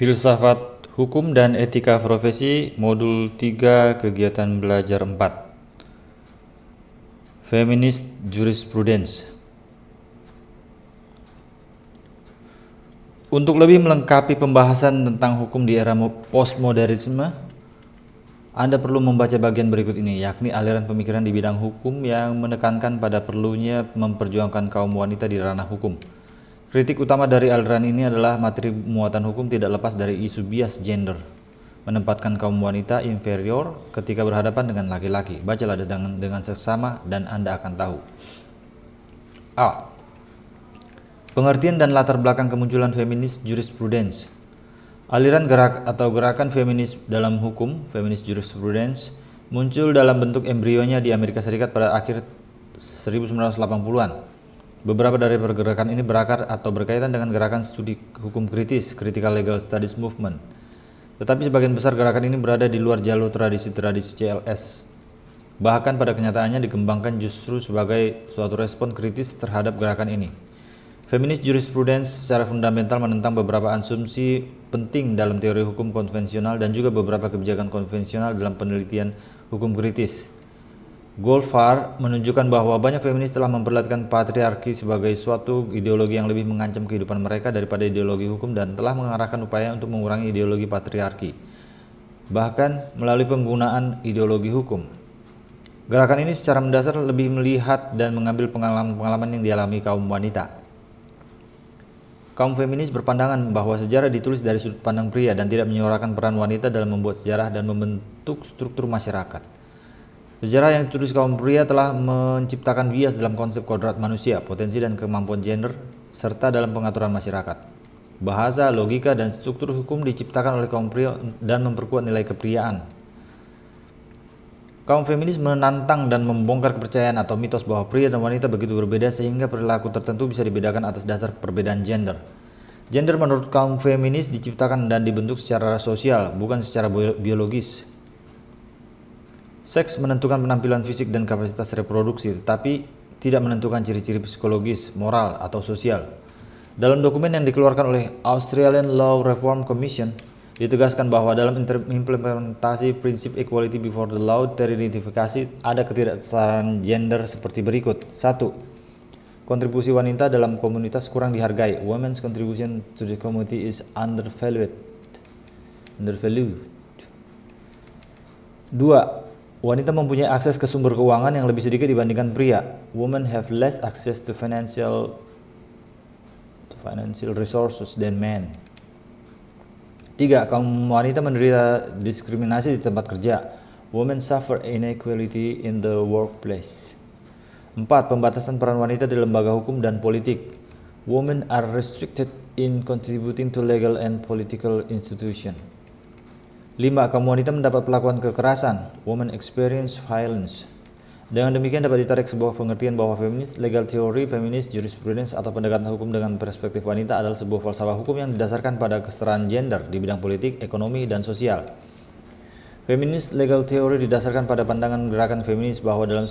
Filsafat Hukum dan Etika Profesi Modul 3 Kegiatan Belajar 4 Feminist Jurisprudence. Untuk lebih melengkapi pembahasan tentang hukum di era postmodernisme, Anda perlu membaca bagian berikut ini, yakni aliran pemikiran di bidang hukum yang menekankan pada perlunya memperjuangkan kaum wanita di ranah hukum. Kritik utama dari aliran ini adalah materi muatan hukum tidak lepas dari isu bias gender, menempatkan kaum wanita inferior ketika berhadapan dengan laki-laki. Bacalah dengan seksama dan Anda akan tahu. A. Pengertian dan latar belakang kemunculan feminist jurisprudence. Aliran gerakan feminis dalam hukum, feminist jurisprudence, muncul dalam bentuk embrionya di Amerika Serikat pada akhir 1980-an. Beberapa dari pergerakan ini berakar atau berkaitan dengan gerakan studi hukum kritis, critical legal studies movement. Tetapi sebagian besar gerakan ini berada di luar jalur tradisi-tradisi CLS. Bahkan pada kenyataannya dikembangkan justru sebagai suatu respon kritis terhadap gerakan ini. Feminist jurisprudence secara fundamental menentang beberapa asumsi penting dalam teori hukum konvensional dan juga beberapa kebijakan konvensional dalam penelitian hukum kritis. Goldfarb menunjukkan bahwa banyak feminis telah memperlihatkan patriarki sebagai suatu ideologi yang lebih mengancam kehidupan mereka daripada ideologi hukum dan telah mengarahkan upaya untuk mengurangi ideologi patriarki, bahkan melalui penggunaan ideologi hukum. Gerakan ini secara mendasar lebih melihat dan mengambil pengalaman-pengalaman yang dialami kaum wanita. Kaum feminis berpandangan bahwa sejarah ditulis dari sudut pandang pria dan tidak menyuarakan peran wanita dalam membuat sejarah dan membentuk struktur masyarakat. Sejarah yang ditulis kaum pria telah menciptakan bias dalam konsep kodrat manusia, potensi dan kemampuan gender, serta dalam pengaturan masyarakat. Bahasa, logika, dan struktur hukum diciptakan oleh kaum pria dan memperkuat nilai kepriaan. Kaum feminis menantang dan membongkar kepercayaan atau mitos bahwa pria dan wanita begitu berbeda sehingga perilaku tertentu bisa dibedakan atas dasar perbedaan gender. Gender menurut kaum feminis diciptakan dan dibentuk secara sosial, bukan secara biologis. Seks menentukan penampilan fisik dan kapasitas reproduksi, tetapi tidak menentukan ciri-ciri psikologis, moral, atau sosial. Dalam dokumen yang dikeluarkan oleh Australian Law Reform Commission, ditegaskan bahwa dalam implementasi prinsip equality before the law teridentifikasi ada ketidaksetaraan gender seperti berikut. 1. Kontribusi wanita dalam komunitas kurang dihargai. Women's contribution to the community is undervalued. 2. Wanita mempunyai akses ke sumber keuangan yang lebih sedikit dibandingkan pria. Women have less access to financial resources than men. 3. Kaum wanita menderita diskriminasi di tempat kerja. Women suffer inequality in the workplace. 4. Pembatasan peran wanita di lembaga hukum dan politik. Women are restricted in contributing to legal and political institutions. 5. Kaum wanita mendapat perlakuan kekerasan. Women experience violence. Dengan demikian dapat ditarik sebuah pengertian bahwa feminist legal theory, feminist jurisprudence atau pendekatan hukum dengan perspektif wanita adalah sebuah falsafah hukum yang didasarkan pada kesetaraan gender di bidang politik, ekonomi, dan sosial. Feminist legal theory didasarkan pada pandangan gerakan feminis bahwa dalam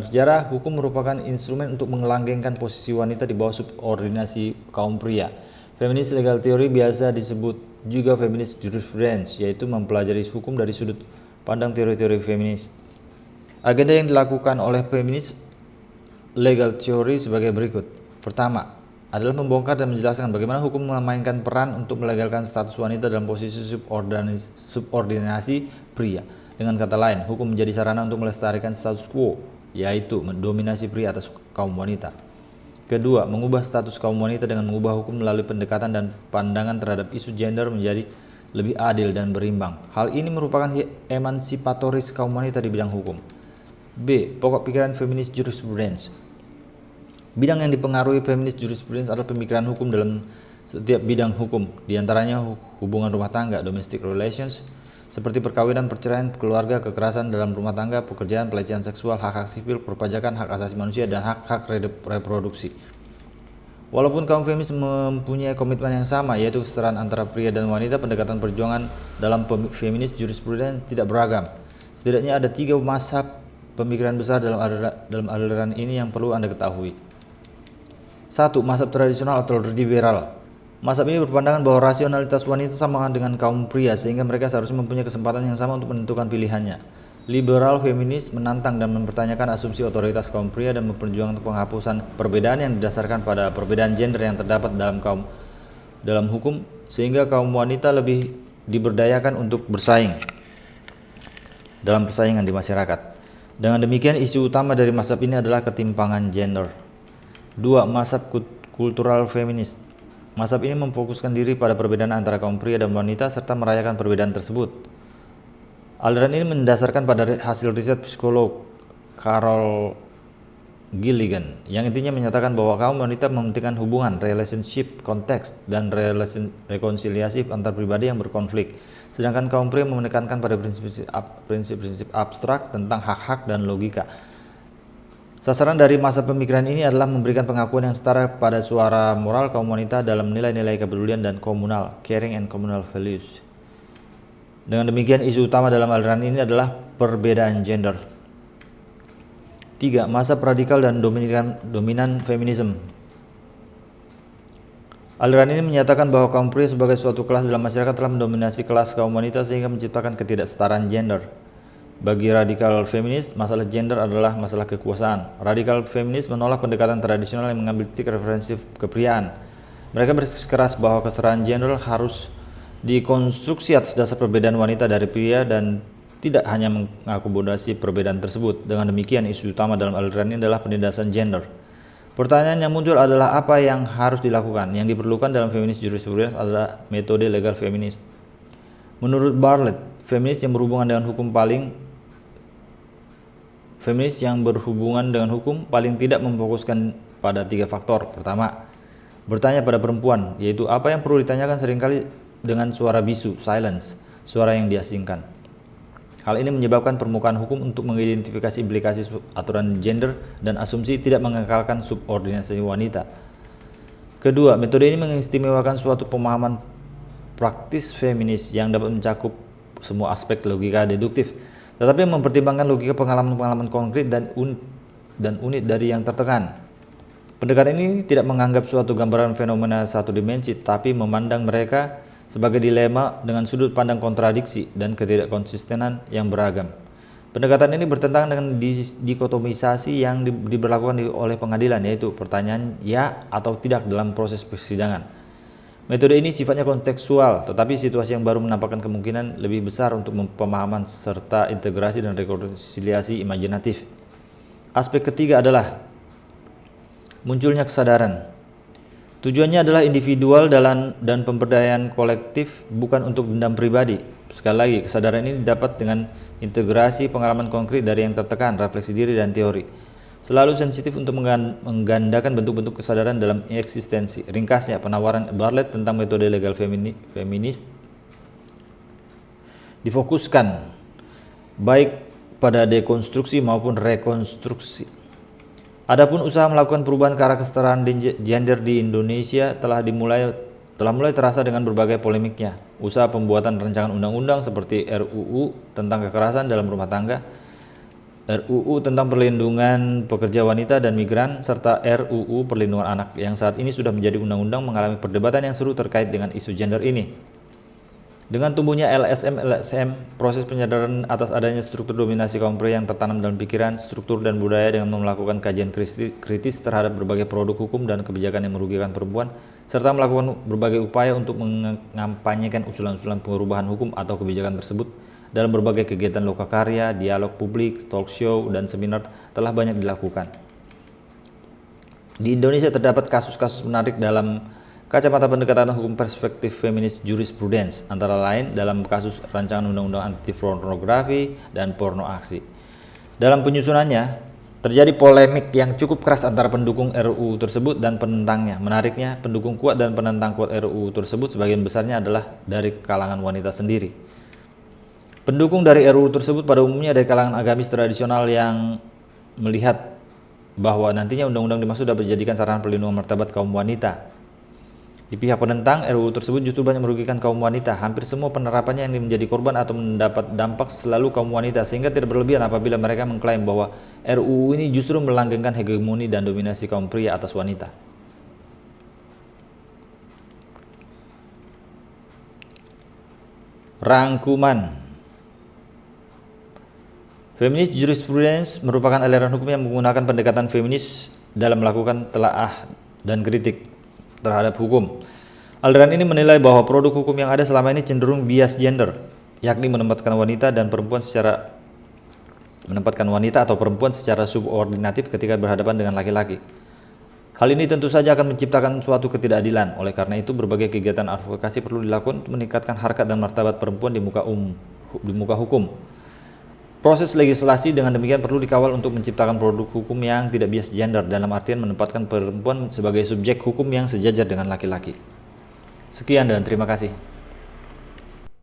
sejarah hukum merupakan instrumen untuk melanggengkan posisi wanita di bawah subordinasi kaum pria. Feminist legal theory biasa disebut juga feminist jurisprudence, yaitu mempelajari hukum dari sudut pandang teori-teori feminis. Agenda yang dilakukan oleh feminist legal theory sebagai berikut. Pertama, adalah membongkar dan menjelaskan bagaimana hukum memainkan peran untuk melegalkan status wanita dalam posisi subordinasi pria. Dengan kata lain, hukum menjadi sarana untuk melestarikan status quo, yaitu mendominasi pria atas kaum wanita. Kedua, mengubah status kaum wanita dengan mengubah hukum melalui pendekatan dan pandangan terhadap isu gender menjadi lebih adil dan berimbang. Hal ini merupakan emansipatoris kaum wanita di bidang hukum. B. Pokok pikiran feminist jurisprudence. Bidang yang dipengaruhi feminist jurisprudence adalah pemikiran hukum dalam setiap bidang hukum, di antaranya hubungan rumah tangga, domestic relations, seperti perkawinan, perceraian, keluarga, kekerasan dalam rumah tangga, pekerjaan, pelecehan seksual, hak-hak sipil, perpajakan, hak asasi manusia, dan hak-hak reproduksi. Walaupun kaum feminis mempunyai komitmen yang sama, yaitu kesetaraan antara pria dan wanita, pendekatan perjuangan dalam feminist jurisprudence tidak beragam. Setidaknya ada 3 mazhab pemikiran besar dalam aliran ini yang perlu Anda ketahui. 1. Mazhab tradisional atau liberal. Mazhab ini berpandangan bahwa rasionalitas wanita sama dengan kaum pria sehingga mereka seharusnya mempunyai kesempatan yang sama untuk menentukan pilihannya. Liberal feminis menantang dan mempertanyakan asumsi otoritas kaum pria dan memperjuangkan penghapusan perbedaan yang didasarkan pada perbedaan gender yang terdapat dalam hukum sehingga kaum wanita lebih diberdayakan untuk bersaing dalam persaingan di masyarakat. Dengan demikian, isu utama dari mazhab ini adalah ketimpangan gender. 2. Mazhab kultural feminis. Mazhab ini memfokuskan diri pada perbedaan antara kaum pria dan wanita serta merayakan perbedaan tersebut. Aliran ini mendasarkan pada hasil riset psikolog Carol Gilligan yang intinya menyatakan bahwa kaum wanita mementingkan hubungan, relationship, konteks, dan rekonsiliasi antar pribadi yang berkonflik, sedangkan kaum pria menekankan pada prinsip-prinsip abstrak tentang hak-hak dan logika. Sasaran dari masa pemikiran ini adalah memberikan pengakuan yang setara pada suara moral kaum wanita dalam nilai-nilai kepedulian dan komunal, caring and communal values. Dengan demikian, isu utama dalam aliran ini adalah perbedaan gender. 3. Mazhab radikal dan dominan feminisme. Aliran ini menyatakan bahwa kaum pria sebagai suatu kelas dalam masyarakat telah mendominasi kelas kaum wanita sehingga menciptakan ketidaksetaraan gender. Bagi radikal feminis, masalah gender adalah masalah kekuasaan. Radikal feminis menolak pendekatan tradisional yang mengambil titik referensi kepriaan. Mereka bersikeras bahwa kesetaraan gender harus dikonstruksi atas dasar perbedaan wanita dari pria dan tidak hanya mengakomodasi perbedaan tersebut. Dengan demikian, isu utama dalam aliran ini adalah penindasan gender. Pertanyaan yang muncul adalah apa yang harus dilakukan? Yang diperlukan dalam feminis jurisprudence adalah metode legal feminis. Menurut Bartlett, feminis yang berhubungan dengan hukum paling tidak memfokuskan pada 3 faktor. Pertama, bertanya pada perempuan, yaitu apa yang perlu ditanyakan seringkali dengan suara bisu, silence, suara yang diasingkan. Hal ini menyebabkan permukaan hukum untuk mengidentifikasi implikasi aturan gender dan asumsi tidak mengekalkan subordinasi wanita. Kedua, metode ini mengistimewakan suatu pemahaman praktis feminis yang dapat mencakup semua aspek logika deduktif, tetapi mempertimbangkan logika pengalaman-pengalaman konkret dan unit dari yang tertekan. Pendekatan ini tidak menganggap suatu gambaran fenomena satu dimensi, tapi memandang mereka sebagai dilema dengan sudut pandang kontradiksi dan ketidakkonsistenan yang beragam. Pendekatan ini bertentangan dengan dikotomisasi yang diberlakukan oleh pengadilan, yaitu pertanyaan ya atau tidak dalam proses persidangan. Metode ini sifatnya kontekstual, tetapi situasi yang baru menampakkan kemungkinan lebih besar untuk pemahaman serta integrasi dan rekonsiliasi imajinatif. Aspek ketiga adalah munculnya kesadaran. Tujuannya adalah individual dan pemberdayaan kolektif, bukan untuk dendam pribadi. Sekali lagi, kesadaran ini didapat dengan integrasi pengalaman konkret dari yang tertekan, refleksi diri, dan teori. Selalu sensitif untuk menggandakan bentuk-bentuk kesadaran dalam eksistensi. Ringkasnya, penawaran Bartlett tentang metode legal feminis difokuskan baik pada dekonstruksi maupun rekonstruksi. Adapun usaha melakukan perubahan ke arah kesetaraan gender di Indonesia telah mulai terasa dengan berbagai polemiknya. Usaha pembuatan rancangan undang-undang seperti RUU tentang kekerasan dalam rumah tangga, RUU tentang perlindungan pekerja wanita dan migran, serta RUU perlindungan anak yang saat ini sudah menjadi undang-undang mengalami perdebatan yang seru terkait dengan isu gender ini. Dengan tumbuhnya LSM, proses penyadaran atas adanya struktur dominasi kaum pria yang tertanam dalam pikiran, struktur, dan budaya dengan melakukan kajian kritis terhadap berbagai produk hukum dan kebijakan yang merugikan perempuan, serta melakukan berbagai upaya untuk mengampanyekan usulan-usulan perubahan hukum atau kebijakan tersebut dalam berbagai kegiatan lokakarya, dialog publik, talk show, dan seminar telah banyak dilakukan. Di Indonesia terdapat kasus-kasus menarik dalam kacamata pendekatan hukum perspektif feminis jurisprudence, antara lain dalam kasus rancangan undang-undang anti pornografi dan porno aksi. Dalam penyusunannya, terjadi polemik yang cukup keras antara pendukung RUU tersebut dan penentangnya. Menariknya, pendukung kuat dan penentang kuat RUU tersebut sebagian besarnya adalah dari kalangan wanita sendiri. Pendukung dari RUU tersebut pada umumnya dari kalangan agamis tradisional yang melihat bahwa nantinya undang-undang dimaksud dapat dijadikan sarana perlindungan martabat kaum wanita. Di pihak penentang, RUU tersebut justru banyak merugikan kaum wanita. Hampir semua penerapannya yang menjadi korban atau mendapat dampak selalu kaum wanita, sehingga tidak berlebihan apabila mereka mengklaim bahwa RUU ini justru melanggengkan hegemoni dan dominasi kaum pria atas wanita. Rangkuman. Feminis jurisprudence merupakan aliran hukum yang menggunakan pendekatan feminis dalam melakukan telaah dan kritik terhadap hukum. Aliran ini menilai bahwa produk hukum yang ada selama ini cenderung bias gender, yakni menempatkan wanita atau perempuan secara subordinatif ketika berhadapan dengan laki-laki. Hal ini tentu saja akan menciptakan suatu ketidakadilan. Oleh karena itu, berbagai kegiatan advokasi perlu dilakukan untuk meningkatkan harkat dan martabat perempuan di muka hukum. Proses legislasi dengan demikian perlu dikawal untuk menciptakan produk hukum yang tidak bias gender, dalam artian menempatkan perempuan sebagai subjek hukum yang sejajar dengan laki-laki. Sekian dan terima kasih.